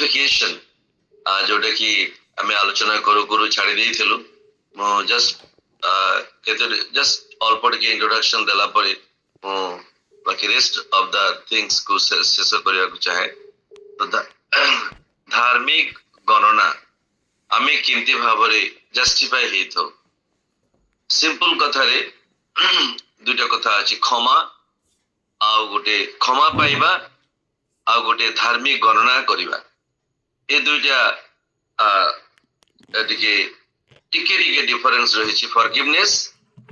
Justification जोटा कि आम आलोचना करू करू छाड़ी देइथिलु मो जस्ट अल्प टिके इंट्रोडक्शन देला परे मो बाकी रेस्ट ऑफ द थिंग्स को शेष करिया को चाहे तो धार्मिक गणना आमे किंती भाबरे जस्टिफाई हेथो सिंपल कथा रे दुटा कथा अछि क्षमा आ गोटे क्षमा पाइबा आ गोटे धार्मिक गणना करिबा ए दुटा टिके टिके टिके डिफरेंस रही फॉरगिवनेस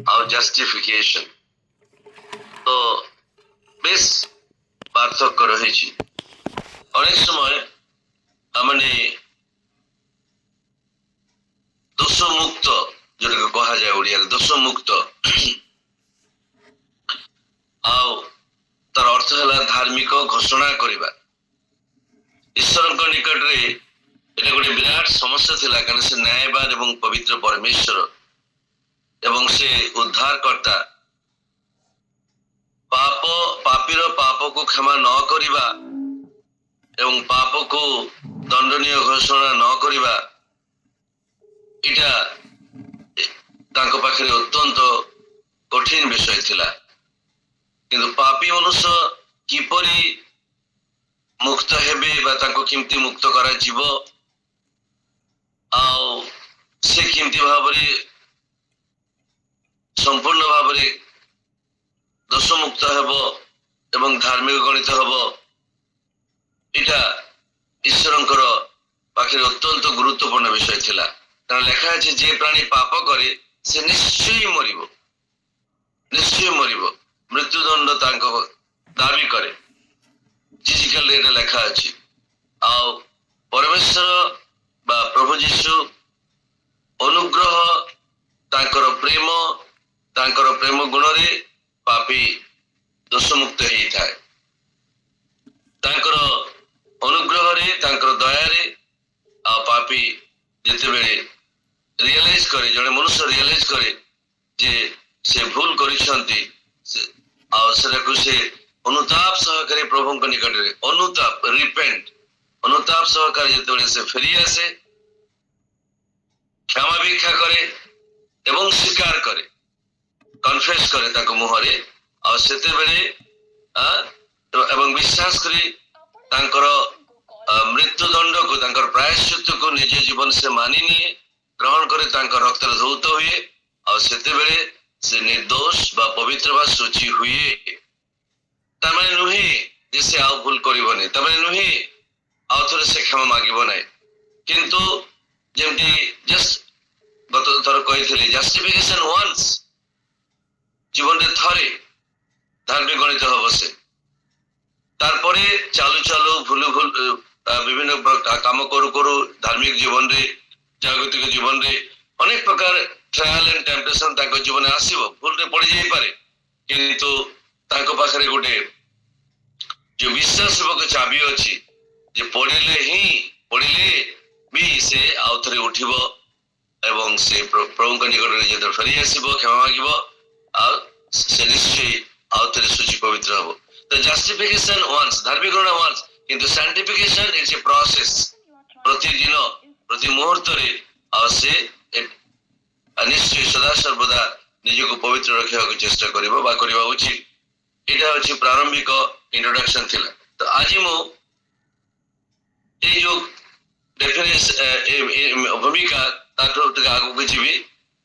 और जस्टिफिकेशन तो बेस पार्थक्य रही अनेक समय माने दोष मुक्त जो कहा जाए ओडिया दोष मुक्त तार अर्थ है धार्मिक घोषणा करवा ईश्वर निकट रे एटा गोटे विराट समस्या थिला कारण से न्यायवान एवं पवित्र परमेश्वर एवं से उद्धारकर्ता पापीर पाप को क्षमा न करिबा एवं पाप को दंडनीय घोषणा न करिबा इटा तांको पाखरे अत्यंत कठिन विषय थिला किंतु पापी मनुष्य किपरि मुक्त हेबे बा तांको किमती मुक्त करा जीव आउ से किमती भाबरे संपूर्ण भाबरे दोष मुक्त हेबो एवं धार्मिक गणित हेबो इटा ईश्वरंकर पाखरे अत्यंत गुरुत्वपूर्ण विषय थिला कारण लेखा अछि जे प्राणी पाप करे से निश्चय मरिबो मृत्युदंड तांको दाबी करे फिजिकल रे लेखा अछि आउ परमेश्वर बा प्रभु यीशु अनुग्रह तांकर प्रेम गुण रे पापी दोष मुक्त हेई थाए तांकर अनुग्रह रे तांकर दया रे आ पापी जेते बेले रियलाइज करे जने मनुष्य रियलाइज करे जे से भूल करिसंती आ सेराकु से अनुताप सहकारे प्रभु निकट रे अनुताप रिपेंट अनुताप सहकारे जेते से फेरी आसे क्षमा भिक्षा करे एवं स्वीकार करे कन्फेस करे ताको मुहरे आ सेते बेले एवं विश्वास करे तांकर मृत्युदंड को तांकर प्रायश्चित को निज जीवन से मानि निए ग्रहण करे तांकर रक्त धौत हुए आ सेते बेले से निर्दोष बा पवित्र बा सूची हुए तमाने नुहे जैसे आउ भूल करिबने तमाने नुहे आउ थोड़े से क्षमा मागिबो नै किंतु जेमती जस्ट गत थर कहिथिले जस्टिफिकेशन वन्स जीवन रे थरे धार्मिक गणित हबो से तारपरे चालू चालू भूल विभिन्न काम करू करू धार्मिक जीवन रे जागतिक जीवन रे अनेक प्रकार ट्रायल एंड टेम्पटेशन ताको जीवन आसीबो भूल रे पड़ी जाई पारे किंतु ताको पाखरे गोटे जो विश्वास को चाबी अछि जे पढ़िले भी से आउथरे उठिबो एवं से प्रभु निकट रे जे फेरी आसीबो क्षमा मागिबो आ से निश्चय आउथरे सूची पवित्र हबो तो जस्टिफिकेशन वन्स धार्मिक गणना वन्स किंतु सैंटिफिकेशन इट्स ए प्रोसेस प्रतिदिन प्रति मुहूर्त रे आ से निश्चय सदा सर्वदा निजको पवित्र रखिया को चेष्टा करिबो बा करिबा उचित एटा अछि प्रारंभिक इंट्रोडक्शन थिला तो आज मो ए जो डेफिनेशन भूमिका तातो आगु को जीवी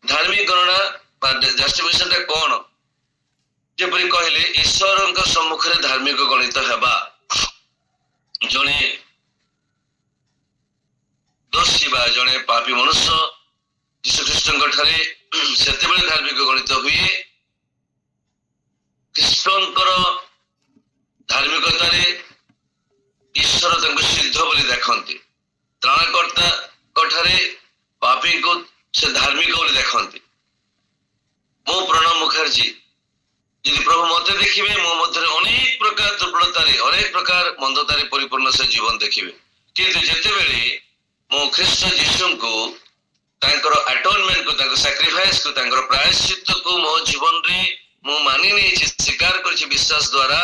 धार्मिक गणना बा जस्टिफिकेशन ता कोन जेपरि कहले ईश्वरक सम्मुख रे धार्मिक गणित हेबा जने दोषी बा जने पापी मनुष्य यीशु ख्रीष्टଙ୍କ ठारे सेतेबेले धार्मिक गणित हुए ख्रीष्टଙ୍କର धार्मिकता रे ईश्वर तंको सिद्ध बोली देखंती त्राणकर्ता कठारे पापी को से धार्मिक बोली देखंती मो प्रणव मुखर्जी यदि प्रभु मते देखिबे मो मध्य अनेक प्रकार दुर्बलता रे अनेक प्रकार मंदता रे परिपूर्ण से जीवन देखिबे किंतु जेतेबेले मो ख्रीष्ट यीशु को तांकर अटोनमेंट को तांकर सैक्रिफाइस को तांकर प्रायश्चित को मो जीवन रे मु मानि नै स्वीकार करछि विश्वास द्वारा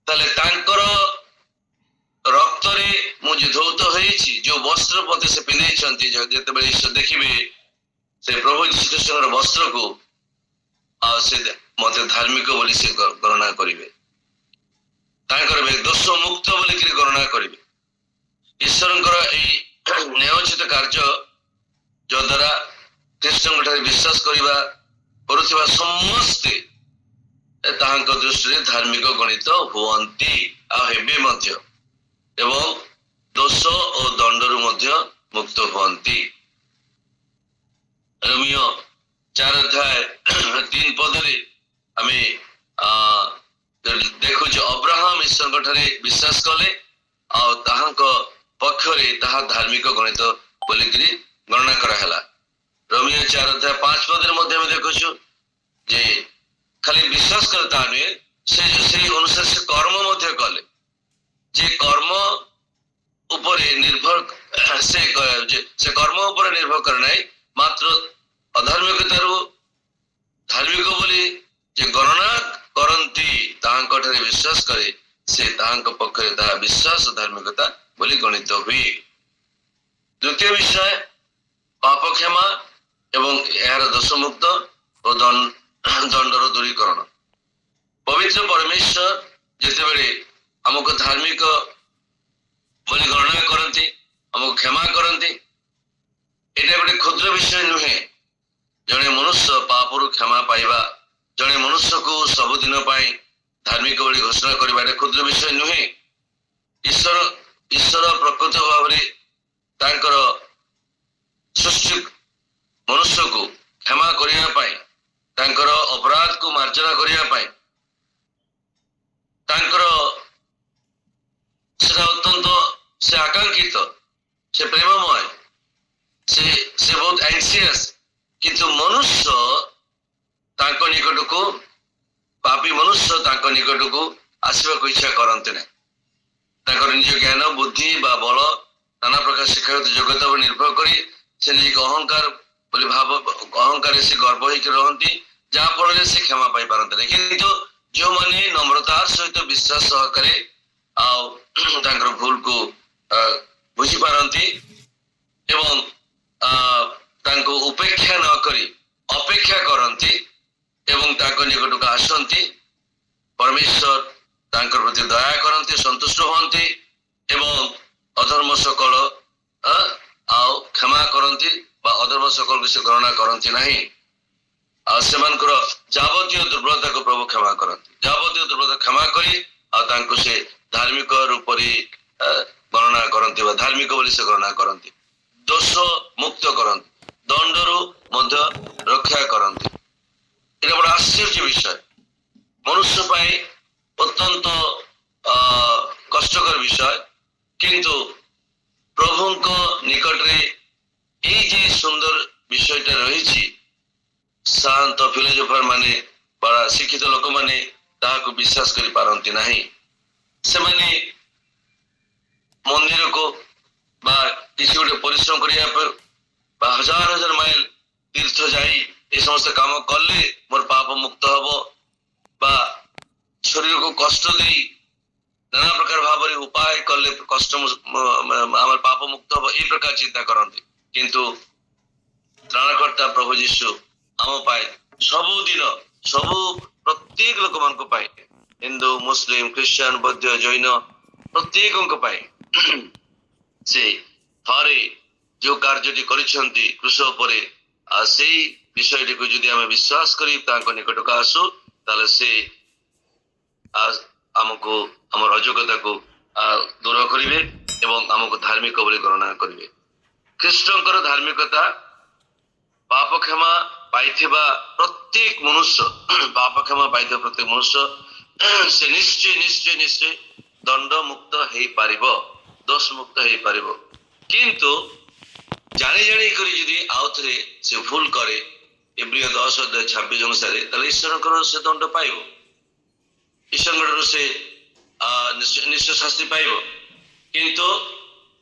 ताले तांकर ରକ୍ତରେ ମୁଁ ଯେ ଧୌତ ହେଇଛି, ଯୋଉ ବସ୍ତ୍ର ପତି ସେ ପିନ୍ଧେଇଛନ୍ତି, ଯେତେବେଳେ ଈଶ୍ୱର ଦେଖିବେ ସେ ପ୍ରଭୁ ଯୀଶୁଖ୍ରୀଷ୍ଟଙ୍କର ବସ୍ତ୍ରକୁ, ଆଉ ସେ ମତେ ଧାର୍ମିକ ବୋଲି ସେ ଗଣନା କରିବେ, ତାଙ୍କର ଦୋଷ ମୁକ୍ତ ବୋଲିକିରି ଗଣନା କରିବେ। ଈଶ୍ୱରଙ୍କର ଏଇ ନ୍ୟାୟୋଚିତ କାର୍ଯ୍ୟ ଯଦ୍ୱାରା ଖ୍ରୀଷ୍ଟଙ୍କ ଠାରେ ବିଶ୍ୱାସ କରୁଥିବା ସମସ୍ତେ ତାହାଙ୍କ ଦୃଷ୍ଟିରେ ଧାର୍ମିକ ଗଣିତ ହୁଅନ୍ତି, ଆଉ ହେବେ ମଧ୍ୟ, ଏବଂ ଦୋଷ ଓ ଦଣ୍ଡରୁ ମଧ୍ୟ ମୁକ୍ତ ହୁଅନ୍ତି। ରୋମିଓ 4:3 ଆମେ ଦେଖୁଛୁ ଅବ୍ରାହମ ଈଶ୍ୱରଙ୍କ ଠାରେ ବିଶ୍ୱାସ କଲେ, ଆଉ ତାହାଙ୍କ ପକ୍ଷରେ ତାହା ଧାର୍ମିକ ଗଣିତ ବୋଲିକିରି ଗଣନା କରାହେଲା। ରୋମିଓ 4:5 ମଧ୍ୟ ଆମେ ଦେଖୁଛୁ ଯେ ଖାଲି ବିଶ୍ୱାସ କଲେ ତାହା ନୁହେଁ, ସେଇ ଅନୁସାରେ ସେ କର୍ମ ମଧ୍ୟ କଲେ। ଯେ କର୍ମ ଉପରେ ନିର୍ଭର ସେ କର୍ମ ଉପରେ ନିର୍ଭର କରେ ନାହିଁ, ମାତ୍ର ଅଧାର୍ମିକତାରୁ ଧାର୍ମିକ ବୋଲି ଯେ ଗଣନା କରନ୍ତି ତାହାଙ୍କ ଠାରେ ବିଶ୍ୱାସ କରେ, ସେ ତାହାଙ୍କ ପକ୍ଷରେ ତାହା ବିଶ୍ୱାସ ଧାର୍ମିକତା ବୋଲି ଗଣିତ ହୁଏ। ଦ୍ୱିତୀୟ ବିଷୟ ପାପ କ୍ଷମା ଏବଂ ଏହାର ଦୋଷମୁକ୍ତ ଓ ଦଣ୍ଡର ଦୂରୀକରଣ। ପବିତ୍ର ପରମେଶ୍ୱର ଯେତେବେଳେ ଆମକୁ ଧାର୍ମିକ ବୋଲି ଗଣନା କରନ୍ତି, ଆମକୁ କ୍ଷମା କରନ୍ତି, ଏଇଟା ଗୋଟେ କ୍ଷୁଦ୍ର ବିଷୟ ନୁହେଁ। ଜଣେ ମନୁଷ୍ୟ ପାପରୁ କ୍ଷମା ପାଇବା, ଜଣେ ମନୁଷ୍ୟକୁ ସବୁଦିନ ପାଇଁ ଧାର୍ମିକ ବୋଲି ଘୋଷଣା କରିବା ଏଟା କ୍ଷୁଦ୍ର ବିଷୟ ନୁହେଁ। ଈଶ୍ୱର ପ୍ରକୃତ ଭାବରେ ତାଙ୍କର ସୃଷ୍ଟି ମନୁଷ୍ୟକୁ କ୍ଷମା କରିବା ପାଇଁ, ତାଙ୍କର ଅପରାଧକୁ ମାର୍ଜନା କରିବା ପାଇଁ, ତାଙ୍କର ସେଟା ଅତ୍ୟନ୍ତ ସେ ଆକାଂକ୍ଷିତ, ସେ ପ୍ରେମମୟ, ସେ ବହୁତ ଆନ୍ସିୟସ୍। କିନ୍ତୁ ମନୁଷ୍ୟ ତାଙ୍କ ନିକଟକୁ, ପାପୀ ମନୁଷ୍ୟ ତାଙ୍କ ନିକଟକୁ ଆସିବାକୁ ଇଚ୍ଛା କରନ୍ତି ନାହିଁ। ତାଙ୍କର ନିଜ ଜ୍ଞାନ ବୁଦ୍ଧି ବା ବଳ ନାନା ପ୍ରକାର ଶିକ୍ଷାଗତ ଯୋଗ୍ୟତା ଉପରେ ନିର୍ଭର କରି ସେ ନିଜକୁ ଅହଙ୍କାରରେ ସେ ଗର୍ବ ହେଇକି ରହନ୍ତି, ଯାହା ଫଳରେ ସେ କ୍ଷମା ପାଇପାରନ୍ତି ନାହିଁ। କିନ୍ତୁ ଯେଉଁମାନେ ନମ୍ରତାର ସହିତ ବିଶ୍ୱାସ ସହକାରେ ଆଉ ତାଙ୍କର ଭୁଲକୁ ବୁଝିପାରନ୍ତି ଏବଂ ତାଙ୍କୁ ଉପେକ୍ଷା ନ କରି ଅପେକ୍ଷା କରନ୍ତି ଏବଂ ତାଙ୍କ ନିକଟକୁ ଆସନ୍ତି, ପରମେଶ୍ୱର ତାଙ୍କ ପ୍ରତି ଦୟା କରନ୍ତି, ସନ୍ତୁଷ୍ଟ ହୁଅନ୍ତି ଏବଂ ଅଧର୍ମ ସକଳ ଆଉ କ୍ଷମା କରନ୍ତି ବା ଅଧର୍ମ ସକଳକୁ ସେ ଗଣନା କରନ୍ତି ନାହିଁ। ଆଉ ସେମାନଙ୍କର ଯାବତୀୟ ଦୁର୍ବଳତାକୁ ପ୍ରଭୁ କ୍ଷମା କରନ୍ତି, ଯାବତୀୟ ଦୁର୍ବଳତା କ୍ଷମା କରି ଆଉ ତାଙ୍କୁ ସେ ଧାର୍ମିକ ରୂପରେ ଗଣନା କରନ୍ତି ବା ଧାର୍ମିକ ବୋଲି ସେ ଗଣନା କରନ୍ତି, ଦୋଷ ମୁକ୍ତ କରନ୍ତି, ଦଣ୍ଡରୁ ମଧ୍ୟ ରକ୍ଷା କରନ୍ତି। ଏଇଟା ବଡ଼ ଆଶ୍ଚର୍ଯ୍ୟ ବିଷୟ, ମନୁଷ୍ୟ ପାଇଁ ଅତ୍ୟନ୍ତ କଷ୍ଟକର ବିଷୟ। କିନ୍ତୁ ପ୍ରଭୁଙ୍କ ନିକଟରେ ଏଇ ଯେ ସୁନ୍ଦର ବିଷୟଟା ରହିଛି, ଶାନ୍ତ ଫିଲୋଜୋଫର ମାନେ ବା ଶିକ୍ଷିତ ଲୋକମାନେ ତାହାକୁ ବିଶ୍ୱାସ କରିପାରନ୍ତି ନାହିଁ। ସେମାନେ ମନ୍ଦିରକୁ ବା କିଛି ଗୋଟେ ପରିଶ୍ରମ କରିବା ବା ହଜାର ହଜାର ମାଇଲ ତୀର୍ଥ ଯାଇ ଏ ସମସ୍ତ କାମ କଲେ ମୋର ପାପ ମୁକ୍ତ ହବ, ବା ଶରୀରକୁ କଷ୍ଟ ଦେଇ ନାନା ପ୍ରକାର ଭାବରେ ଉପାୟ କଲେ କଷ୍ଟ ଆମର ପାପ ମୁକ୍ତ ହବ, এই ପ୍ରକାର ଚିନ୍ତା କରନ୍ତି। କିନ୍ତୁ ତ୍ରାଣକର୍ତ୍ତା ପ୍ରଭୁ ଯୀଶୁ ଆମ ପାଇଁ ସବୁଦିନ ପ୍ରତ୍ୟେକ ଲୋକମାନଙ୍କ ପାଇଁ, ହିନ୍ଦୁ ମୁସଲିମ ଖ୍ରୀଷ୍ଟିଆନ ବୌଦ୍ଧ ଜୈନ ପ୍ରତ୍ୟେକଙ୍କ ପାଇଁ ସେ ଥରେ ଯୋଉ କାର୍ଯ୍ୟଟି କରିଛନ୍ତି କୃଷ ଉପରେ, ଆଉ ସେଇ ବିଷୟଟିକୁ ଯଦି ଆମେ ବିଶ୍ୱାସ କରି ତାଙ୍କ ନିକଟକୁ ଆସୁ, ତାହେଲେ ସେ ଆମକୁ ଆମର ଅଯୋଗ୍ୟତାକୁ ଦୂର କରିବେ ଏବଂ ଆମକୁ ଧାର୍ମିକ ବୋଲି ଗଣନା କରିବେ। ଖ୍ରୀଷ୍ଟଙ୍କର ଧାର୍ମିକତା ପାପ କ୍ଷମା ପାଇଥିବା ପ୍ରତ୍ୟେକ ମନୁଷ୍ୟ, ପାପ କ୍ଷମା ପାଇଥିବା ପ୍ରତ୍ୟେକ ମନୁଷ୍ୟ ସେ ନିଶ୍ଚୟ ଦଣ୍ଡ ମୁକ୍ତ ହେଇପାରିବ, ଦୋଷ ମୁକ୍ତ ହେଇପାରିବ। କିନ୍ତୁ ଜାଣି କରି ଯଦି ଆଉଥରେ ସେ ଭୁଲ କରେ ଏବ୍ରିୟ 10:26 ଅନୁସାରେ, ତାହେଲେ ଈଶ୍ୱରଙ୍କର ସେ ଦଣ୍ଡ ପାଇବ, ଈଶ୍ୱରଙ୍କଠାରୁ ସେ ନିଶ୍ଚୟ ଶାସ୍ତି ପାଇବ। କିନ୍ତୁ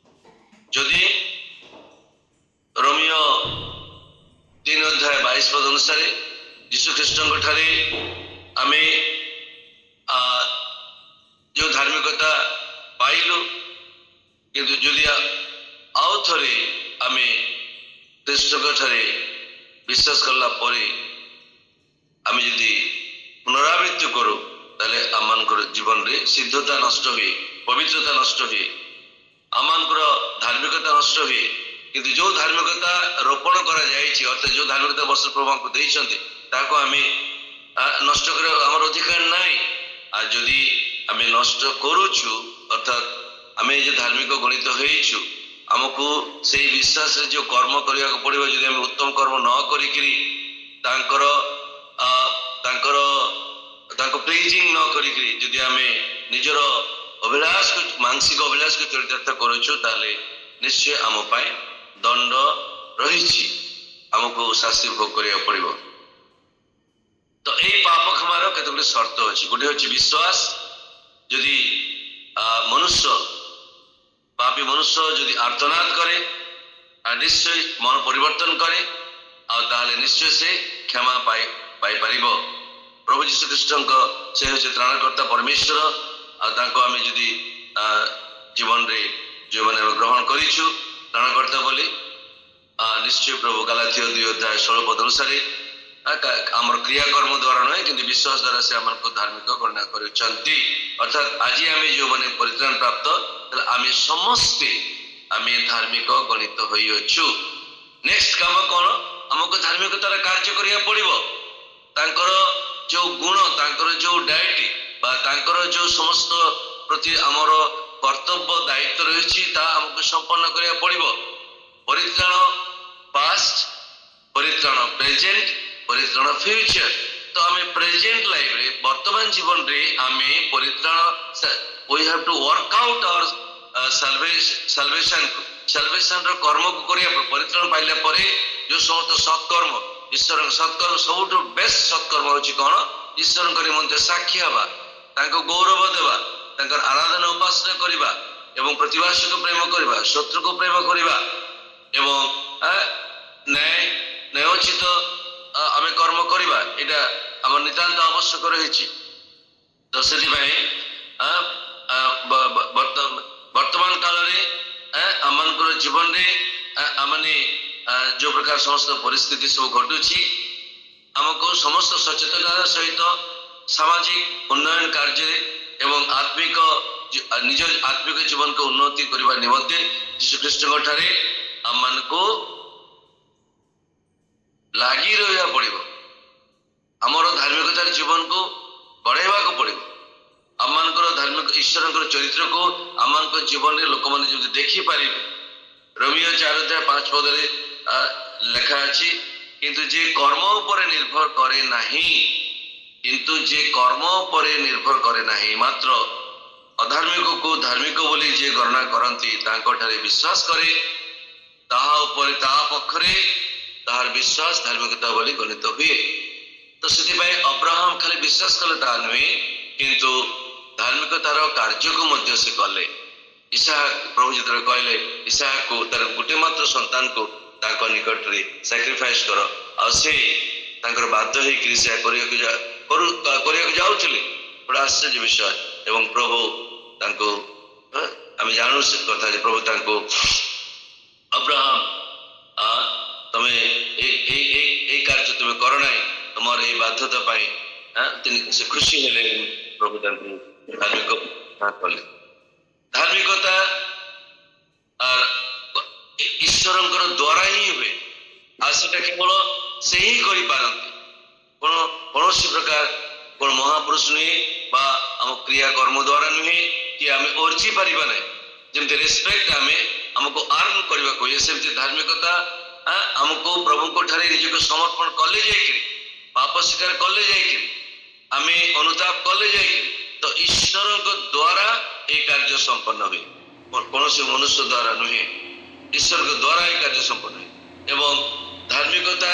ଯଦି ରୋମିଓ 3:22 ଅନୁସାରେ ଯୀଶୁ ଖ୍ରୀଷ୍ଟଙ୍କ ଠାରେ ଆମେ ଯୋଉ ଧାର୍ମିକତା ପାଇଲୁ କିନ୍ତୁ ଯଦି ଆଉ ଥରେ ଆମେ ଖ୍ରୀଷ୍ଟଙ୍କ ଠାରେ ବିଶ୍ୱାସ କଲା ପରେ ଆମେ ଯଦି ପୁନରାବୃତ୍ତି କରୁ ତାହେଲେ ଆମମାନଙ୍କର ଜୀବନରେ ସିଦ୍ଧତା ନଷ୍ଟ ହୁଏ, ପବିତ୍ରତା ନଷ୍ଟ ହୁଏ, ଆମମାନଙ୍କର ଧାର୍ମିକତା ନଷ୍ଟ ହୁଏ। କିନ୍ତୁ ଯୋଉ ଧାର୍ମିକତା ରୋପଣ କରାଯାଇଛି ଅର୍ଥାତ୍ ଯୋଉ ଧାର୍ମିକତା ବର୍ଷ ପ୍ରଭୁ ଆମକୁ ଦେଇଛନ୍ତି ତାହାକୁ ଆମେ ନଷ୍ଟ କରିବା ଆମର ଅଧିକାର ନାହିଁ। ଆଉ ଯଦି ଆମେ ନଷ୍ଟ କରୁଛୁ ଅର୍ଥାତ୍ ଆମେ ଯେ ଧାର୍ମିକ ଗଣିତ ହେଇଛୁ ଆମକୁ ସେଇ ବିଶ୍ୱାସରେ ଯୋଉ କର୍ମ କରିବାକୁ ପଡ଼ିବ। ଯଦି ଆମେ ଉତ୍ତମ କର୍ମ ନ କରିକିରି ତାଙ୍କର ତାଙ୍କୁ ପ୍ଲିଜିଂ ନ କରିକିରି ଯଦି ଆମେ ନିଜର ଅଭିଳାଷକୁ ମାଂସିକ ଅଭିଳାଷକୁ ଚରିତାର୍ଥ କରୁଛୁ ତାହେଲେ ନିଶ୍ଚୟ ଆମ ପାଇଁ ଦଣ୍ଡ ରହିଛି, ଆମକୁ ଶାସ୍ତି ଭୋଗ କରିବାକୁ ପଡ଼ିବ। ତ ଏଇ ପାପ କ୍ଷମାର କେତେଗୁଡ଼ିଏ ସର୍ତ୍ତ ଅଛି। ଗୋଟେ ହେଉଛି ବିଶ୍ୱାସ। ଯଦି ମନୁଷ୍ୟ ପାପୀ ମନୁଷ୍ୟ ଯଦି ଆର୍ତ୍ତନାଦ କରେ ନିଶ୍ଚୟ ମନ ପରିବର୍ତ୍ତନ କରେ ଆଉ ତାହେଲେ ନିଶ୍ଚୟ ସେ କ୍ଷମା ପାଇପାରିବ। ପ୍ରଭୁ ଯୀଶୁ ଖ୍ରୀଷ୍ଟଙ୍କ ସେ ହେଉଛି ତ୍ରାଣକର୍ତ୍ତା ପରମେଶ୍ୱର। ଆଉ ତାଙ୍କୁ ଆମେ ଯଦି ଜୀବନରେ ଯେଉଁମାନେ ଆମେ ଗ୍ରହଣ କରିଛୁ ତ୍ରାଣକର୍ତ୍ତା ବୋଲି ନିଶ୍ଚୟ ପ୍ରଭୁ ଗାଲାତୀୟ 2:16 ଅନୁସାରେ ଆମର କ୍ରିୟାକର୍ମ ଦ୍ୱାରା ନୁହେଁ କିନ୍ତୁ ବିଶ୍ୱାସ ଦ୍ୱାରା ସେ ଆମକୁ ଧାର୍ମିକ ଗଣନା କରିଛନ୍ତି। ଅର୍ଥାତ୍ ଆଜି ଆମେ ଯେଉଁମାନେ ପରିତ୍ରାଣ ପ୍ରାପ୍ତ ତାହେଲେ ଆମେ ସମସ୍ତେ ଆମେ ଧାର୍ମିକ ଗଣିତ ହୋଇଅଛୁ। ନେକ୍ସଟ କାମ କ'ଣ? ଆମକୁ ଧାର୍ମିକତାର କାର୍ଯ୍ୟ କରିବାକୁ ପଡ଼ିବ। ତାଙ୍କର ଯୋଉ ଗୁଣ, ତାଙ୍କର ଯୋଉ ଡାଏଟି ବା ତାଙ୍କର ଯୋଉ ସମସ୍ତ ପ୍ରତି ଆମର କର୍ତ୍ତବ୍ୟ ଦାୟିତ୍ୱ ରହିଛି ତାହା ଆମକୁ ସମ୍ପନ୍ନ କରିବାକୁ ପଡ଼ିବ। ପରିତ୍ରାଣ ପାଷ୍ଟ, ପରିତ୍ରାଣ ପ୍ରେଜେଣ୍ଟ, ପରିତ୍ରାଣ ଫ୍ୟୁଚର। ତ ଆମେ ପ୍ରେଜେଣ୍ଟ ଲାଇଫରେ ବର୍ତ୍ତମାନ ଜୀବନରେ ଆମେ ପରିତ୍ରାଣ we have to work out our ସାଲଭେସନର କର୍ମକୁ କରିବା। ପରିତ୍ରାଣ ପାଇଲା ପରେ ଯୋଉ ସମସ୍ତ ସତ୍କର୍ମ ଈଶ୍ୱରଙ୍କ ସତ୍କର୍ମ ସବୁଠୁ ବେଷ୍ଟ ସତ୍କର୍ମ ହେଉଛି କ'ଣ? ଈଶ୍ୱରଙ୍କ ନିମନ୍ତେ ସାକ୍ଷୀ ହେବା, ତାଙ୍କୁ ଗୌରବ ଦେବା, ତାଙ୍କର ଆରାଧନା ଉପାସନା କରିବା ଏବଂ ପ୍ରତିବାସୀକୁ ପ୍ରେମ କରିବା, ଶତ୍ରୁକୁ ପ୍ରେମ କରିବା ଏବଂ ନ୍ୟାୟୋଚିତ ଆମେ କର୍ମ କରିବା। ଏଇଟା ଆମର ନିତାନ୍ତ ଆବଶ୍ୟକ ରହିଛି। ତ ସେଥିପାଇଁ ବର୍ତ୍ତମାନ କାଳରେ ଆମମାନଙ୍କର ଜୀବନରେ ଆମେ ଯୋଉ ପ୍ରକାର ସମସ୍ତ ପରିସ୍ଥିତି ସବୁ ଘଟୁଛି ଆମକୁ ସମସ୍ତ ସଚେତନତାର ସହିତ ସାମାଜିକ ଉନ୍ନୟନ କାର୍ଯ୍ୟରେ ଏବଂ ନିଜ ଆତ୍ମିକ ଜୀବନକୁ ଉନ୍ନତି କରିବା ନିମନ୍ତେ ଯୀଶୁଖ୍ରୀଷ୍ଟଙ୍କ ଠାରେ ଆମମାନଙ୍କୁ ଲାଗି ରହିବାକୁ ପଡ଼ିବ। ଆମର ଧାର୍ମିକତାର ଜୀବନକୁ ବଢ଼ାଇବାକୁ ପଡ଼ିବ। ଆମମାନଙ୍କର ଧାର୍ମିକ ଈଶ୍ୱରଙ୍କର ଚରିତ୍ରକୁ ଆମମାନଙ୍କ ଜୀବନରେ ଲୋକମାନେ ଯେମିତି ଦେଖିପାରିବେ। ରୋମିଓ 4:5 ଲେଖା ଅଛି, କିନ୍ତୁ ଯେ କର୍ମ ଉପରେ ନିର୍ଭର କରେ ନାହିଁ ମାତ୍ର ଅଧାର୍ମିକକୁ ଧାର୍ମିକ ବୋଲି ଯିଏ ଗଣନା କରନ୍ତି ତାଙ୍କଠାରେ ବିଶ୍ୱାସ କରେ ତାହା ପକ୍ଷରେ ତାହାର ବିଶ୍ୱାସ ଧାର୍ମିକତା ବୋଲି ଗଣିତ ହୁଏ। ତ ସେଥିପାଇଁ ଅବ୍ରାହମ ଖାଲି ବିଶ୍ୱାସ କଲେ ତାହା ନୁହେଁ କିନ୍ତୁ ଧାର୍ମିକତାର କାର୍ଯ୍ୟକୁ ମଧ୍ୟ ସେ କଲେ। ଇସାହାକ ପ୍ରଭୁ ଯେତେବେଳେ କହିଲେ ଇସାହାକକୁ ତାର ଗୋଟେ ମାତ୍ର ସନ୍ତାନକୁ ତାଙ୍କ ନିକଟରେ ସାକ୍ରିଫାଇସ୍ କର ଆଉ ସେ ତାଙ୍କର ବାଧ୍ୟ ହେଇକିରି ସେ କରିବାକୁ ଯାଉଥିଲେ। ବଡ଼ ଆଶ୍ଚର୍ଯ୍ୟ ବିଷୟ। ଏବଂ ପ୍ରଭୁ ତାଙ୍କୁ ଆମେ ଜାଣୁ ସେ କଥା ଯେ ପ୍ରଭୁ ତାଙ୍କୁ ଅବ୍ରାହମ ତମେ ଏଇ କାର୍ଯ୍ୟ ତୁମେ କର ନାହିଁ, ତୁମର ଏଇ ବାଧ୍ୟତା ପାଇଁ ସେ ଖୁସି ହେଲେ। ପ୍ରଭୁ ତାଙ୍କୁ ଧାର୍ମିକ କଲେ। ଧାର୍ମିକତା ଈଶ୍ୱରଙ୍କର ଦ୍ୱାରା ହିଁ ହୁଏ ଆଉ ସେଟା କେବଳ ସେ ହିଁ କରିପାରନ୍ତି। କୌଣସି ପ୍ରକାର କ'ଣ ମହାପୁରୁଷ ନୁହେଁ ବା ଆମ କ୍ରିୟାକର୍ମ ଦ୍ୱାରା ନୁହେଁ କି ଆମେ ଅର୍ଜି ପାରିବା ନାହିଁ। ଯେମିତି ରେସ୍ପେକ୍ଟ ଆମକୁ ଆର୍ନ କରିବାକୁ ହୁଏ ସେମିତି ଧାର୍ମିକତା ଆମକୁ ପ୍ରଭୁଙ୍କ ଠାରେ ନିଜକୁ ସମର୍ପଣ କଲେ ଯାଇକିରି ପାପ ସ୍ୱୀକାର କଲେ ଯାଇକିରି ଆମେ ଅନୁତାପ କଲେ ଯାଇକିରି ତ ଈଶ୍ୱରଙ୍କ ଦ୍ୱାରା এই କାର୍ଯ୍ୟ ସମ୍ପନ୍ନ ହୁଏ। କୌଣସି ମନୁଷ୍ୟ ଦ୍ୱାରା ନୁହେଁ, ଈଶ୍ୱରଙ୍କ ଦ୍ୱାରା এই କାର୍ଯ୍ୟ ସମ୍ପନ୍ନ ହୁଏ। ଏବଂ ଧାର୍ମିକତା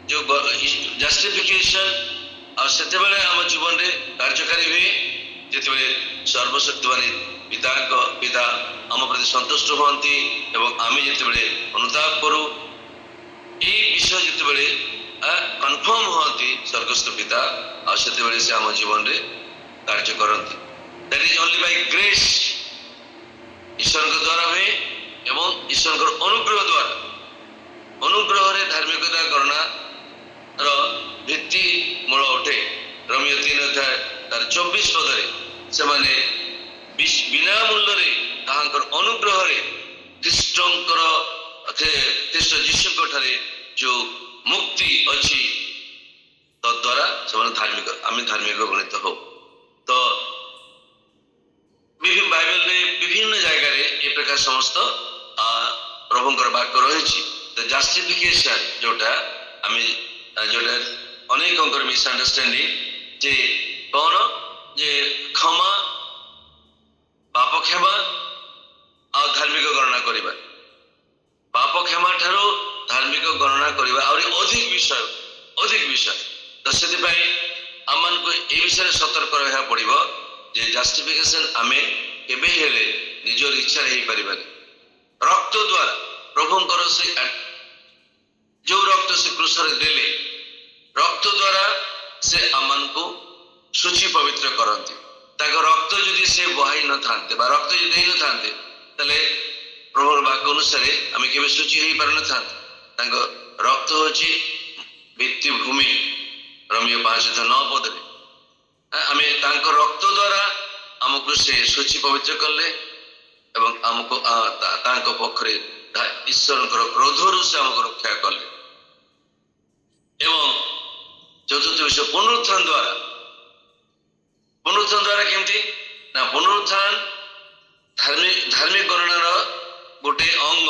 ଯୋଉ ଜଷ୍ଟିଫିକେସନ ଆଉ ସେତେବେଳେ ଆମ ଜୀବନରେ କାର୍ଯ୍ୟକାରୀ ହୁଏ ଯେତେବେଳେ ସର୍ବଶକ୍ତିମାନ ପିତା ଆମ ପ୍ରତି ସନ୍ତୁଷ୍ଟ ହୁଅନ୍ତି ଏବଂ ଆମେ ଯେତେବେଳେ ଅନୁତାପ କରୁ এই ବିଷୟ ଯେତେବେଳେ କନଫର୍ମ ହୁଅନ୍ତି ସ୍ୱର୍ଗସ୍ଥ ପିତା ଆଉ ସେତେବେଳେ ସେ ଆମ ଜୀବନରେ କାର୍ଯ୍ୟ କରନ୍ତି। That is only by grace ईश्वर द्वारा हुए एवं ईश्वर अनुग्रह द्वारा अनुग्रह धार्मिकता करना भित्ति मूल उठे। रोमियो 3 अध्याय तार 24 पदरे से माने बिना मूल्य अनुग्रह ख्रीष्ट जीशु जो मुक्ति अच्छी तद्वारा से धार्मिक आम धार्मिक गणित हो। तो बाइबल में विभिन्न जगह ये प्रकार समस्त प्रभुंकर वाक्य रही। तो जस्टिफिकेशन जोटा आम जोटा अनेक मिसअंडरस्टैंडिंग जे कौन जे क्षमा पाप क्षमा और धार्मिक गणना करवा पाप क्षमा ठारो धार्मिक गणना करवा और अधिक विषय तो से आम को ये विषय सतर्क रहा पड़ो जे जस्टिफिकेशन आमे केबे हेले निजर इच्छा ही परिबानी रक्त द्वारा प्रभुंकर से जो रक्त से क्रूस रे देले रक्त द्वारा से आमन को शुचि पवित्र करते। रक्त जदि से बहाई न था रक्त जो दे न था प्रभुर वाक्य अनुसार आम के शुचि हो पार न था। रक्त हूँ भित्तिभूमि रोमियो 5:9 पदरे आम रक्त द्वारा आमको से शुचि पवित्र कले एवं आमको पक्षरे ईश्वर क्रोधरु से आमको रक्षा कले। एवं चतुर्थ विषय पुनरुत्थान द्वारा केमती ना पुनरुत्थान धार्मिक गणनार गोटे अंग।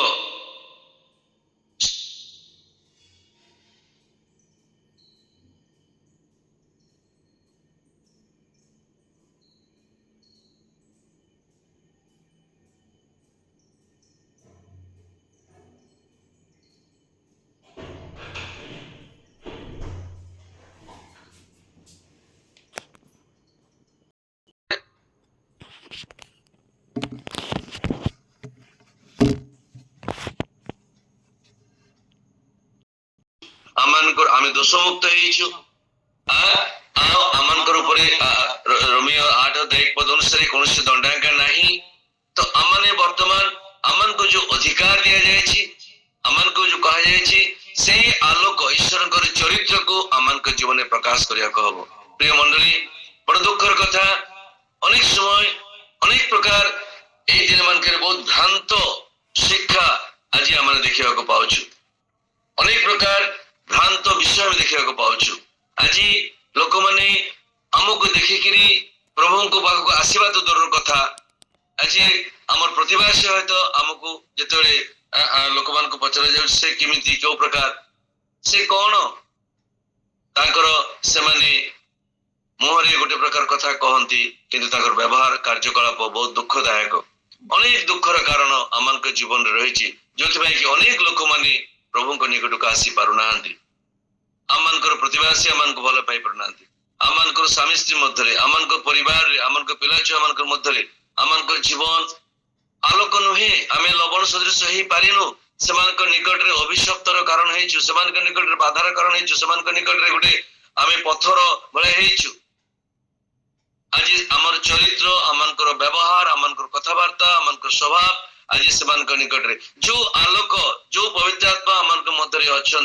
आम दोषमुक्त रोमियो 8:1 पद अनुसार कौन दंडांकन नहीं। तो आमने वर्तमान आमन को जो अधिकार दिया जाए आमन को जो कहा जाए से आलोक ईश्वर चरित्र को आमन को जीवन में प्रकाश करने को हम। प्रिय मंडली बड़ दुखर कथा अनेक समय अनेक प्रकार ये दिन मान बहुत भ्रांत शिक्षा आज आम देखा पाचु अनेक प्रकार भ्रांत विषय में देखा पाचु। आज लोक मैंने आमको देखिकी प्रभु को पाखक आसवा तो दूर कथा आज आम प्रतिभा सहित आमको जिते लोक मान पचरा जा किमिति क्यों प्रकार से कौन से मुहरे गोटे प्रकार कथा कहती किंतु व्यवहार कार्यकलाप बहुत दुखदायक अनेक दुखर कारण आम जीवन रही जो कि अनेक लोक मैंने प्रभु निकट को आसी पार ना आम प्रतिभा से आम भल पाई पार ना आम स्वामी स्त्री मध्य आम परिवार आम पिला छुआ मान मध्य आम जीवन आलोक नुहे आम लवण सदृश हो पारिनु से निकट में अभिशप्तर कारण हो निकट में बाधार कारण हो निकट में गोटे आम पथर भाई आज आमर चरित्र आमर व्यवहार आमर कथबार्ता आमर स्वभाव आज से निकट में जो आलोक जो पवित्र आत्मा आमर मध्य अच्छा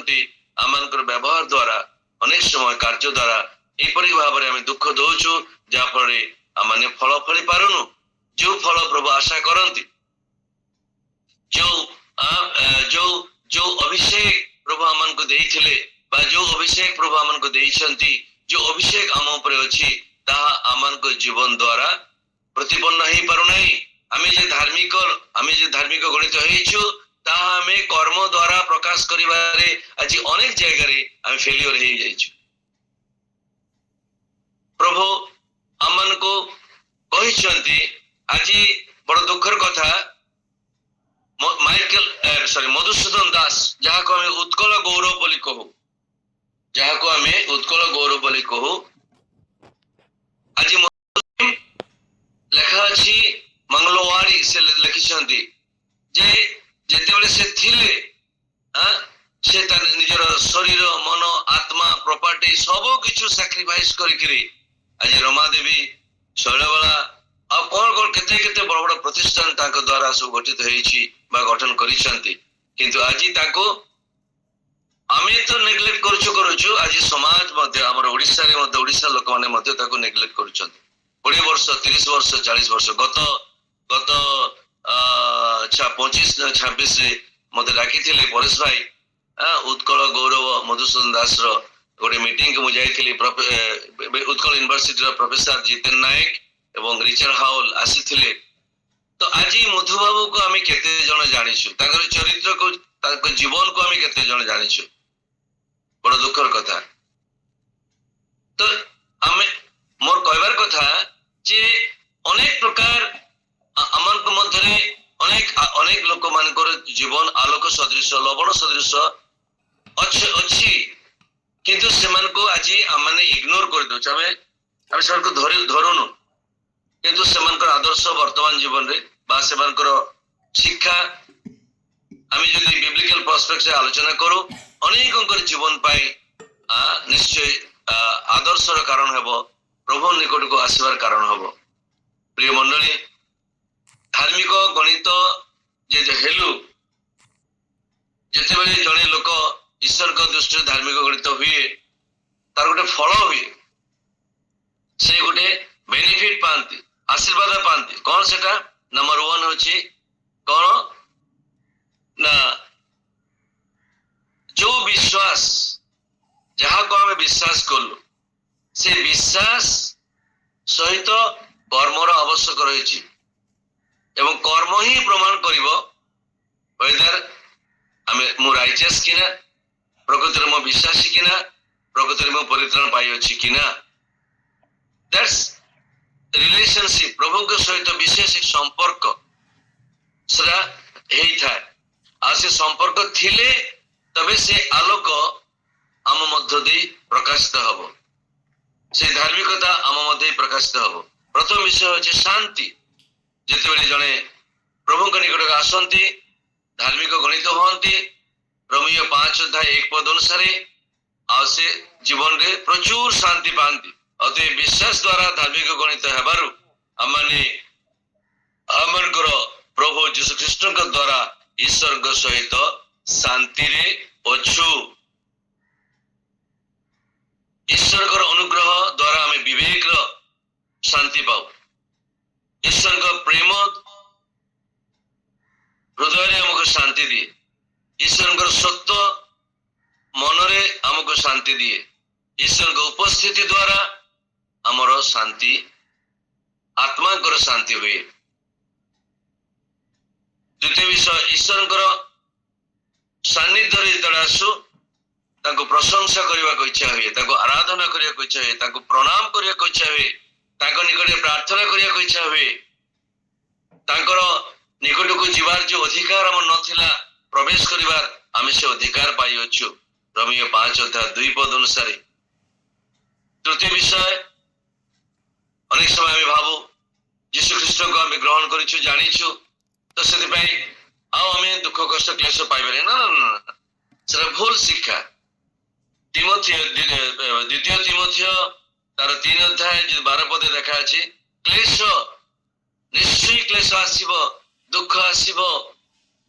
आमर व्यवहार द्वारा अनेक समय कार्य द्वारा यपरि भाव में आम दुख दौचु जहाँफल आम फल फली पारुनु जो फल प्रभु आशा करती जो जो जो अभिषेक प्रभु आमन को देइथिले बा जो अभिषेक प्रभु आमन को देइछंती जो अभिषेक आम ऊपर अछि ताहा आमन को जीवन द्वारा प्रतिपन्न ही पारु नहीं। आमे जे धार्मिक गणित होइछु ताहा आमे कर्म द्वारा प्रकाश करिबारे आज अनेक जगह रे आमे फेलियर हो जाइछु। प्रभु आमन को कहिछंती आज बड़ दुखर कथा मधुसूदन दास जहाँ को आमे उत्कल गौरव बोली कहू जहाँ को आमे उत्कल गौरव बोली कहू आज लेखा अच्छी मंगलवारी से लिखिछंती जे जेतेबेले से थिले से निजर शरीर मन आत्मा प्रॉपर्टी सब किछु सैक्रिफाइस करिकरी आज रमा देवी शैलबाला ଆଉ କଣ କେତେ କେତେ ବଡ ବଡ ପ୍ରତିଷ୍ଠାନ ତାଙ୍କ ଦ୍ୱାରା ସବୁ ଗଠିତ ହେଇଛି ବା ଗଠନ କରିଛନ୍ତି, କିନ୍ତୁ ଆଜି ତାକୁ ଆମେ ତ ନେଗ୍ଲେକ୍ଟ କରୁଛୁ ଆଜି ସମାଜ ମଧ୍ୟ ଆମର ଓଡିଶାରେ ମଧ୍ୟ ଓଡିଶା ଲୋକମାନେ ମଧ୍ୟ ତାକୁ ନେଗ୍ଲେକ୍ଟ କରୁଛନ୍ତି। 20 ବର୍ଷ 30 ବର୍ଷ 40 ବର୍ଷ ଗତ 25-26 ରେ ମତେ ଡାକିଥିଲେ ପରେଶ ଭାଇ ଉତ୍କଳ ଗୌରବ ମଧୁସୂଦନ ଦାସର ଗୋଟେ ମିଟିଂ ମୁଁ ଯାଇଥିଲି। ଉତ୍କଳ ୟୁନିଭର୍ସିଟିର ପ୍ରଫେସର ଜିତେନ ନାୟକ ଏବଂ ରିଚାର୍ଡ ହାଉଲ ଆସିଥିଲେ। ତ ଆଜି ମଧୁ ବାବୁକୁ ଆମେ କେତେ ଜଣ ଜାଣିଛୁ, ତାଙ୍କର ଚରିତ୍ରକୁ ତାଙ୍କ ଜୀବନକୁ ଆମେ କେତେ ଜଣ ଜାଣିଛୁ, ବଡ ଦୁଃଖର କଥା। ତ ଆମେ ମୋର କହିବାର କଥା ଯେ ଅନେକ ପ୍ରକାର ଆମଙ୍କ ମଧ୍ୟରେ ଅନେକ ଲୋକମାନଙ୍କର ଜୀବନ ଆଲୋକ ସଦୃଶ ଲବଣ ସଦୃଶ ଅଛି, କିନ୍ତୁ ସେମାନଙ୍କୁ ଆଜି ଆମେ ଇଗ୍ନୋର କରିଦଉଛୁ, ଆମେ ସେମାନଙ୍କୁ ଧରୁନୁ। କିନ୍ତୁ ସେମାନଙ୍କର ଆଦର୍ଶ ବର୍ତ୍ତମାନ ଜୀବନରେ ବା ସେମାନଙ୍କର ଶିକ୍ଷା ଆମେ ଯଦି ବିବ୍ଲିକାଲ ପର୍ସପେକ୍ଟିଭରେ ଆଲୋଚନା କରୁ ଅନେକଙ୍କର ଜୀବନ ପାଇଁ ନିଶ୍ଚୟ ଆଦର୍ଶର କାରଣ ହେବ, ପ୍ରଭୁ ନିକଟକୁ ଆସିବାର କାରଣ ହେବ। ପ୍ରିୟ ମଣ୍ଡଳୀ, ଧାର୍ମିକ ଗଣିତ ହେଲୁ ଯେତେବେଳେ ଜଣେ ଲୋକ ଈଶ୍ୱରଙ୍କ ଦୃଷ୍ଟିରେ ଧାର୍ମିକ ଗଣିତ ହୁଏ, ତାର ଗୋଟେ ଫଳ ହୁଏ, ସେ ଗୋଟେ ବେନିଫିଟ ପାଆନ୍ତି, ଆଶୀର୍ବାଦ ପାଆନ୍ତି। କଣ ସେଟା? ନମ୍ବର 1 ହଉଛି କଣ ନା ଯୋଉ ବିଶ୍ୱାସ ଯାହାକୁ ଆମେ ବିଶ୍ୱାସ କଲୁ ସେ ବିଶ୍ୱାସ ସହିତ କର୍ମର ଆବଶ୍ୟକ ରହିଛି ଏବଂ କର୍ମ ହିଁ ପ୍ରମାଣ କରିବ ମୁଁ ରାଇଚିୟସ୍ କିନା, ପ୍ରକୃତରେ ମୁଁ ବିଶ୍ୱାସୀ କିନା, ପ୍ରକୃତରେ ମୁଁ ପରିତ୍ରାଣ ପାଇଅଛି କିନା। ଦ୍ୟାଟ୍ସ ରିଲେସନସିପ, ପ୍ରଭୁଙ୍କ ସହିତ ବିଶେଷ ସମ୍ପର୍କ ସେଟା ହେଇଥାଏ। ଆଉ ସେ ସମ୍ପର୍କ ଥିଲେ ତବେ ସେ ଆଲୋକ ଆମ ମଧ୍ୟ ଦେଇ ପ୍ରକାଶିତ ହବ, ସେ ଧାର୍ମିକତା ଆମ ମଧ୍ୟ ପ୍ରକାଶିତ ହବ। ପ୍ରଥମ ବିଷୟ ହଉଛି ଶାନ୍ତି। ଯେତେବେଳେ ଜଣେ ପ୍ରଭୁଙ୍କ ନିକଟକୁ ଆସନ୍ତି, ଧାର୍ମିକ ଗଣିତ ହୁଅନ୍ତି, ରୋମିଓ 5:1 ଅନୁସାରେ, ଆଉ ସେ ଜୀବନରେ ପ୍ରଚୁର ଶାନ୍ତି ପାଆନ୍ତି। ଅତଏ ବିଶ୍ୱାସ ଦ୍ୱାରା ଧାର୍ମିକ ଗଣିତ ହେବାରୁ ଆମମାନଙ୍କର ପ୍ରଭୁ ଯୀଶୁ ଖ୍ରୀଷ୍ଟଙ୍କ ଦ୍ୱାରା ଈଶ୍ୱରଙ୍କ ସହିତ ଶାନ୍ତିରେ ଅଛୁ। ଈଶ୍ୱରଙ୍କର ଅନୁଗ୍ରହ ଦ୍ୱାରା ଆମେ ବିବେକର ଶାନ୍ତି ପାଉ। ଈଶ୍ୱରଙ୍କ ପ୍ରେମ ହୃଦୟରେ ଆମକୁ ଶାନ୍ତି ଦିଏ। ଈଶ୍ୱରଙ୍କର ସତ୍ୟ ମନରେ ଆମକୁ ଶାନ୍ତି ଦିଏ। ଈଶ୍ୱରଙ୍କ ଉପସ୍ଥିତି ଦ୍ୱାରା ଆମର ଶାନ୍ତି, ଆତ୍ମାଙ୍କର ଶାନ୍ତି ହୁଏ। ଦ୍ୱିତୀୟ ବିଷୟ, ଈଶ୍ୱରଙ୍କର ସାନ୍ନିଧ୍ୟରେ ଯେତେବେଳେ ଆସୁ ତାଙ୍କୁ ପ୍ରଶଂସା କରିବାକୁ ଇଚ୍ଛା ହୁଏ, ତାଙ୍କୁ ଆରାଧନା କରିବାକୁ ଇଚ୍ଛା ହୁଏ, ତାଙ୍କୁ ପ୍ରଣାମ କରିବାକୁ ଇଚ୍ଛା ହୁଏ, ତାଙ୍କ ନିକଟରେ ପ୍ରାର୍ଥନା କରିବାକୁ ଇଚ୍ଛା ହୁଏ। ତାଙ୍କର ନିକଟକୁ ଯିବାର ଯୋଉ ଅଧିକାର ଆମର ନଥିଲା ପ୍ରବେଶ କରିବାର, ଆମେ ସେ ଅଧିକାର ପାଇଅଛୁ ରୋମିଓ 5:2 ଅନୁସାରେ। ତୃତୀୟ ବିଷୟ, ଅନେକ ସମୟ ଆମେ ଭାବୁ ଯୀଶୁ ଖ୍ରୀଷ୍ଟଙ୍କୁ ଆମେ ଗ୍ରହଣ କରିଛୁ, ଜାଣିଛୁ, ତ ସେଥିପାଇଁ ଆଉ ଆମେ ଦୁଃଖ କଷ୍ଟ କ୍ଲେଶ ପାଇବାରେ ନା, ସେଟା ଭୁଲ ଶିକ୍ଷା। ଦ୍ୱିତୀୟ ତିମୋଥେୟ ତାର 3:12 ଲେଖା ଅଛି, କ୍ଲେଶ ନିଶ୍ଚୟ କ୍ଲେଶ ଆସିବ, ଦୁଃଖ ଆସିବ,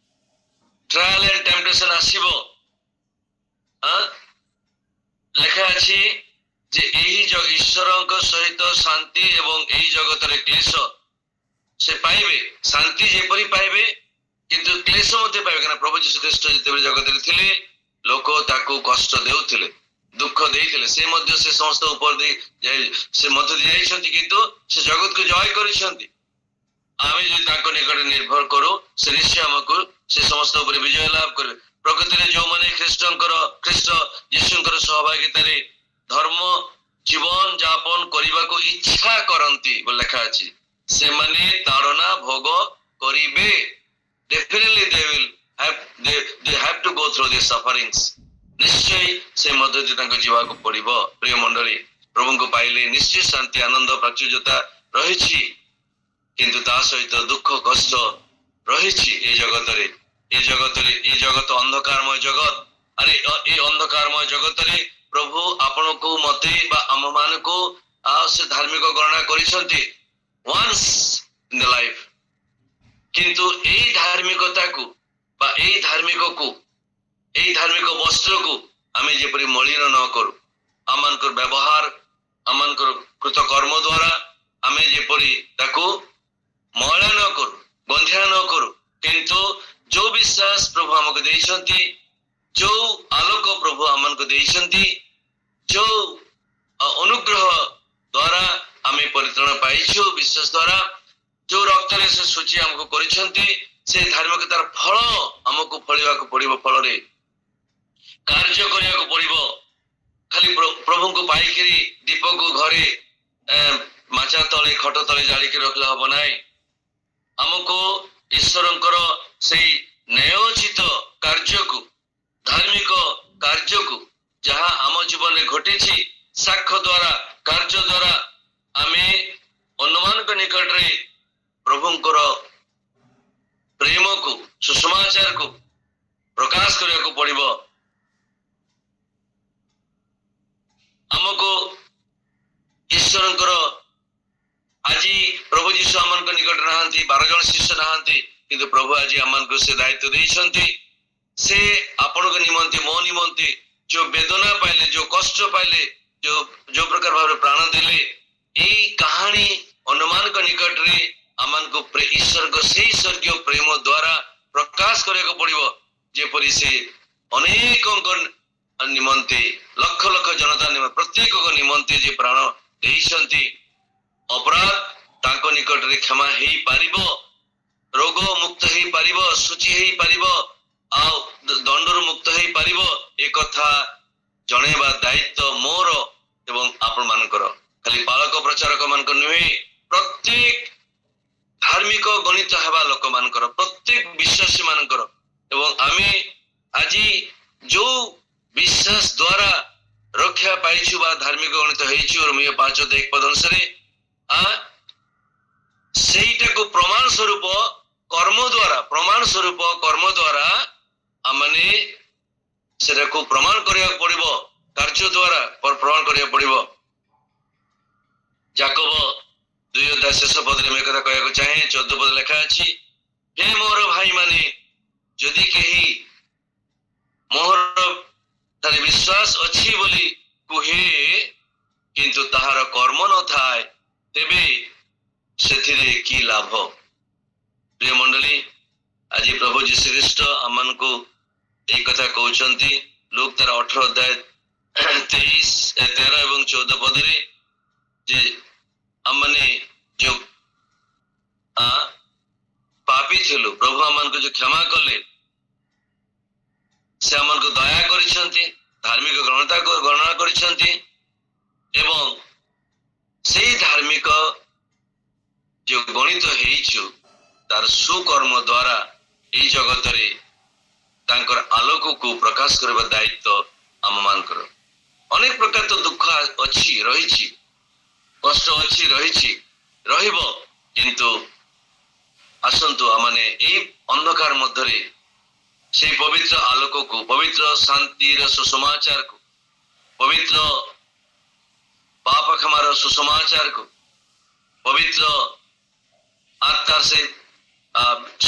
ଟ୍ରାଏଲ ଏଣ୍ଡ ଟେମ୍ପଟେସନ ଆସିବ। ଲେଖା ଅଛି ଯେ ଏହି ଈଶ୍ୱରଙ୍କ ସହିତ ଶାନ୍ତି ଏବଂ ଏହି ଜଗତରେ କ୍ଲେଶ ସେ ପାଇବେ। ଶାନ୍ତି ଯେପରି ପାଇବେ କିନ୍ତୁ କ୍ଲେଶ ମଧ୍ୟ ପାଇବେ, କାରଣ ପ୍ରଭୁ ଯୀଶୁ ଖ୍ରୀଷ୍ଟ ଯେତେବେଳେ ଜଗତରେ ଥିଲେ ଲୋକ ତାକୁ କଷ୍ଟ ଦେଉଥିଲେ, ଦୁଃଖ ଦେଇଥିଲେ, ସେ ମଧ୍ୟ ସେ ସମସ୍ତ ଉପର ଦେଇ ସେ ମଧ୍ୟ ଯାଇଛନ୍ତି, କିନ୍ତୁ ସେ ଜଗତକୁ ଜୟ କରିଛନ୍ତି। ଆମେ ଯଦି ତାଙ୍କ ନିକଟରେ ନିର୍ଭର କରୁ ସେ ନିଶ୍ଚୟ ଆମକୁ ସେ ସମସ୍ତ ଉପରେ ବିଜୟ ଲାଭ କରିବେ। ପ୍ରକୃତିରେ ଯୋଉମାନେ ଖ୍ରୀଷ୍ଟ ଯୀଶୁଙ୍କର ସହଭାଗିତାରେ ଧର୍ମ ଜୀବନ ଯାପନ କରିବାକୁ ଇଚ୍ଛା କରନ୍ତି ବୋଲି ଲେଖା ଅଛି, ସେମାନେ ତାଡ଼ନା ଭୋଗ କରିବେ। Definitely they have to go through their sufferings. ନିଶ୍ଚୟ ସେ ମଧ୍ୟ ତାଙ୍କ ଯିବାକୁ ପଡିବ। ପ୍ରିୟ ମଣ୍ଡଳୀ, ପ୍ରଭୁଙ୍କୁ ପାଇଲେ ନିଶ୍ଚୟ ଶାନ୍ତି, ଆନନ୍ଦ, ପ୍ରାଚୁର୍ଯ୍ୟତା ରହିଛି, କିନ୍ତୁ ତା ସହିତ ଦୁଃଖ କଷ୍ଟ ରହିଛି। ଏ ଜଗତ ଅନ୍ଧକାରମୟ ଜଗତ। ଆରେ ଏ ଅନ୍ଧକାରମୟ ଜଗତରେ ପ୍ରଭୁ ଆପଣଙ୍କୁ ମତେ ବା ଆମ ମାନଙ୍କୁ ଆଉ ସେ ଧାର୍ମିକ ଗଣନା କରିଛନ୍ତି। Once in the life. কিন্তু এই ধার্মিকতাକୁ বা এই ଧାର୍ମିକକୁ এই ଧାର୍ମିକ ବସ୍ତ୍ରକୁ ଆମେ ଯେପରି ମଳିନ ନ କରୁ, ଆମମାନଙ୍କର ବ୍ୟବହାର ଆମମାନଙ୍କର କୃତ କର୍ମ ଦ୍ୱାରା ଆମେ ଯେପରି ତାକୁ ମଇଳା ନ କରୁ, ଗନ୍ଧିଆ ନ କରୁ, କିନ୍ତୁ ଯୋଉ ବିଶ୍ୱାସ ପ୍ରଭୁ ଆମକୁ ଦେଇଛନ୍ତି, ଯୋଉ ଆଲୋକ ପ୍ରଭୁ ଆମକୁ ଦେଇଛନ୍ତି, ଯୋଉ ଅନୁଗ୍ରହ ଦ୍ୱାରା ଆମେ ପରିତ୍ରାଣ ପାଇଛୁ ବିଶ୍ୱାସ ଦ୍ୱାରା, ଯୋଉ ରକ୍ତରେ ସେ ସୂଚି ଆମକୁ କରିଛନ୍ତି, ସେ ଧାର୍ମିକତାର ଫଳ ଆମକୁ ଫଳିବାକୁ ପଡିବ, ଫଳରେ କାର୍ଯ୍ୟ କରିବାକୁ ପଡିବ। ଖାଲି ପ୍ରଭୁଙ୍କୁ ପାଇକିରି ଦୀପକୁ ଘରେ ମାଚା ତଳେ ଖଟ ତଳେ ଜାଳିକି ରଖିଲେ ହବ ନାହିଁ। ଆମକୁ ଈଶ୍ୱରଙ୍କର ସେଇ ନ୍ୟାୟୋଚିତ କାର୍ଯ୍ୟକୁ, ଧାର୍ମିକ କାର୍ଯ୍ୟକୁ ଯାହା ଆମ ଜୀବନରେ ଘଟିଛି, ସାକ୍ଷ୍ୟ ଦ୍ୱାରା କାର୍ଯ୍ୟ ଦ୍ୱାରା ଆମେ ଅନ୍ୟମାନଙ୍କ ନିକଟରେ ପ୍ରଭୁଙ୍କର ପ୍ରେମକୁ, ସୁସମାଚାରକୁ ପ୍ରକାଶ କରିବାକୁ ପଡିବ। ଆମକୁ ଈଶ୍ୱରଙ୍କର ଆଜି ପ୍ରଭୁ ଯୀଶୁ ଆମମାନଙ୍କ ନିକଟରେ ନାହାନ୍ତି, 12 ଜଣ ଶିଷ୍ୟ ନାହାନ୍ତି, କିନ୍ତୁ ପ୍ରଭୁ ଆଜି ଆମମାନଙ୍କୁ ସେ ଦାୟିତ୍ୱ ଦେଇଛନ୍ତି। ସେ ଆପଣଙ୍କ ନିମନ୍ତେ, ମୋ ନିମନ୍ତେ ଯୋଉ ବେଦନା ପାଇଲେ, ଯୋଉ କଷ୍ଟ ପାଇଲେ, ଯୋଉ ପ୍ରକାର ଭାବରେ ପ୍ରାଣ ଦେଲେ, ଏଇ କାହାଣୀ ଅନ୍ୟମାନଙ୍କ ନିକଟରେ ଆମମାନଙ୍କୁ ଈଶ୍ୱରଙ୍କ ସେଇ ସ୍ୱର୍ଗୀୟ ପ୍ରେମ ଦ୍ୱାରା ପ୍ରକାଶ କରିବାକୁ ପଡିବ। ଯେପରି ସେ ଅନେକଙ୍କ ନିମନ୍ତେ, ଲକ୍ଷ ଲକ୍ଷ ଜନତା ନିମନ୍ତେ, ପ୍ରତ୍ୟେକଙ୍କ ନିମନ୍ତେ ଯେ ପ୍ରାଣ ଦେଇଛନ୍ତି, ଅପରାଧ ତାଙ୍କ ନିକଟରେ କ୍ଷମା ହେଇପାରିବ, ରୋଗ ମୁକ୍ତ ହେଇପାରିବ, ସୂଚି ହେଇପାରିବ, ଆଉ ଦଣ୍ଡରୁ ମୁକ୍ତ ହେଇପାରିବ, ଏ କଥା ଜଣେଇବା ଦାୟିତ୍ୱ ମୋର ଏବଂ ଆପଣ ମାନଙ୍କର। ଖାଲି ବାଳକ ପ୍ରଚାରକ ମାନଙ୍କ ନୁହେଁ, ପ୍ରତ୍ୟେକ ଧାର୍ମିକ ଗଣିତ ହେବା ଲୋକମାନଙ୍କର, ପ୍ରତ୍ୟେକ ବିଶ୍ୱାସୀ ମାନଙ୍କର। ଏବଂ ଆମେ ଆଜି ଯୋଉ ବିଶ୍ୱାସ ଦ୍ୱାରା ରକ୍ଷା ପାଇଛୁ ବା ଧାର୍ମିକ ଗଣିତ ହେଇଛୁ, ରୋମିଓ 5:1 ଅନୁସାରେ, ସେଇଟାକୁ ପ୍ରମାଣ ସ୍ୱରୂପ କର୍ମ ଦ୍ୱାରା ଆମମାନେ ସେଟାକୁ ପ୍ରମାଣ କରିବାକୁ ପଡିବ, କାର୍ଯ୍ୟ ଦ୍ୱାରା ପ୍ରମାଣ କରିବାକୁ ପଡିବ। ଯାକୋବ 2 ଶେଷ ପଦରେ ମୁଁ କଥା କହିବାକୁ ଚାହେଁ, 14 ପଦ ଲେଖା ଅଛି, ହେ ମୋର ଭାଇମାନେ, ଯଦି କେହି ମୋର ଠାରେ ବିଶ୍ୱାସ ଅଛି ବୋଲି କୁହେ କିନ୍ତୁ ତାହାର କର୍ମ ନଥାଏ, ତେବେ ସେଥିରେ କି ଲାଭ? ପ୍ରିୟ ମଣ୍ଡଳୀ, ଆଜି ପ୍ରଭୁ ଯୀଶୁ ଖ୍ରୀଷ୍ଟ ଆମମାନଙ୍କୁ এই କଥା କହୁଛନ୍ତି ଲୁକ୍ ତାର 18:13 ଏବଂ 14 ପଦରେ, ଯେ ଆମମାନେ ଯୋଉ ପାପୀ ଥିଲୁ, ପ୍ରଭୁ ଆମମାନଙ୍କୁ ଯୋଉ କ୍ଷମା କଲେ, ସେ ଆମମାନଙ୍କୁ ଦୟା କରିଛନ୍ତି, ଧାର୍ମିକ ଗଣନା କରିଛନ୍ତି, ଏବଂ ସେଇ ଧାର୍ମିକ ଯୋଉ ଗଣିତ ହେଇଛୁ, ତାର ସୁକର୍ମ ଦ୍ୱାରା ଏଇ ଜଗତରେ ତାଙ୍କର ଆଲୋକକୁ ପ୍ରକାଶ କରିବା ଦାୟିତ୍ୱ ଆମ ମାନଙ୍କର। ଅନେକ ପ୍ରକାର ତ ଦୁଃଖ ଅଛି, ରହିଛି, କଷ୍ଟ ଅଛି, ରହିବ, କିନ୍ତୁ ଆସନ୍ତୁ ଆମମାନେ ଏଇ ଅନ୍ଧକାର ମଧ୍ୟରେ সেই পবিত্র আলোকକୁ, পবিত্র ଶାନ୍ତିର ସୁସମାଚାରକୁ, ପବିତ୍ର ପାପ କ୍ଷମାର ସୁସମାଚାରକୁ, ପବିତ୍ର ଆତ୍ମାର ସେ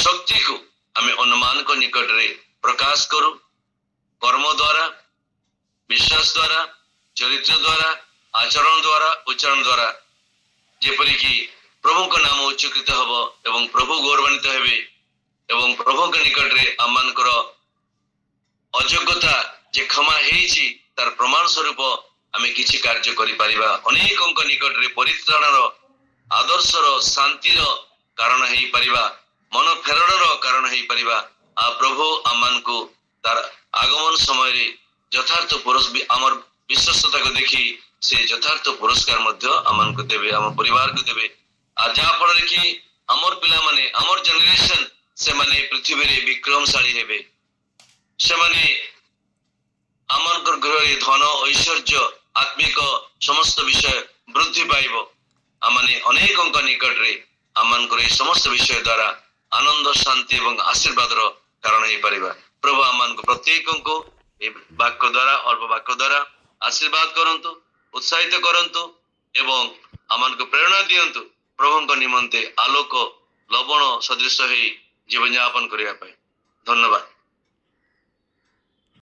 ଶକ୍ତିକୁ ଆମେ ଅନ୍ୟମାନଙ୍କ ନିକଟରେ ପ୍ରକାଶ କରୁ, କର୍ମ ଦ୍ୱାରା, ବିଶ୍ୱାସ ଦ୍ୱାରା, ଚରିତ୍ର ଦ୍ୱାରା, ଆଚରଣ ଦ୍ୱାରା, ଉଚ୍ଚାରଣ ଦ୍ୱାରା, ଯେପରିକି ପ୍ରଭୁଙ୍କ ନାମ ଉଚ୍ଚକୃତ ହେବ ଏବଂ ପ୍ରଭୁ ଗୌରବାନ୍ୱିତ ହେବେ, ଏବଂ ପ୍ରଭୁଙ୍କ ନିକଟରେ ଆମମାନଙ୍କର ଅଯୋଗ୍ୟତା ଯେ କ୍ଷମା ହେଇଛି ତାର ପ୍ରମାଣ ସ୍ୱରୂପ ଆମେ କିଛି କାର୍ଯ୍ୟ କରିପାରିବା, ଅନେକଙ୍କ ନିକଟରେ ପରିତ୍ରାଣର, ଆଦର୍ଶର, ଶାନ୍ତିର କାରଣ ହେଇପାରିବା, ମନ ଫେରଣର କାରଣ ହେଇପାରିବା। ଆଉ ପ୍ରଭୁ ଆମମାନଙ୍କୁ ତାର ଆଗମନ ସମୟରେ ଯଥାର୍ଥ ଆମର ବିଶ୍ୱସ୍ତତାକୁ ଦେଖି ସେ ଯଥାର୍ଥ ପୁରସ୍କାର ମଧ୍ୟ ଆମମାନଙ୍କୁ ଦେବେ, ଆମ ପରିବାରକୁ ଦେବେ। ଆଉ ଯାହା ଫଳରେ କି ଆମର ପିଲାମାନେ, ଆମର ଜେନେରେସନ, ସେମାନେ ପୃଥିବୀରେ ବିକ୍ରମଶାଳୀ ହେବେ, ସେମାନେ ଆମଙ୍କର ଗୃହରେ ଧନ, ଐଶ୍ୱର୍ଯ୍ୟ, ଆତ୍ମିକ ସମସ୍ତ ବିଷୟ ବୃଦ୍ଧି ପାଇବ। ଆମମାନେ ଅନେକଙ୍କ ନିକଟରେ ଆମମାନଙ୍କର এই ସମସ୍ତ ବିଷୟ ଦ୍ୱାରା ଆନନ୍ଦ, ଶାନ୍ତି ଏବଂ ଆଶୀର୍ବାଦର କାରଣ ହେଇପାରିବା। ପ୍ରଭୁ ଆମମାନଙ୍କୁ ପ୍ରତ୍ୟେକଙ୍କୁ এই ବାକ୍ୟ ଦ୍ୱାରା, ଅଳ୍ପ ବାକ୍ୟ ଦ୍ୱାରା ଆଶୀର୍ବାଦ କରନ୍ତୁ, ଉତ୍ସାହିତ କରନ୍ତୁ ଏବଂ ଆମମାନଙ୍କୁ ପ୍ରେରଣା ଦିଅନ୍ତୁ, ପ୍ରଭୁଙ୍କ ନିମନ୍ତେ ଆଲୋକ ଲବଣ ସଦୃଶ ହେଇ ଜୀବନଯାପନ କରିବା ପାଇଁ। ଧନ୍ୟବାଦ।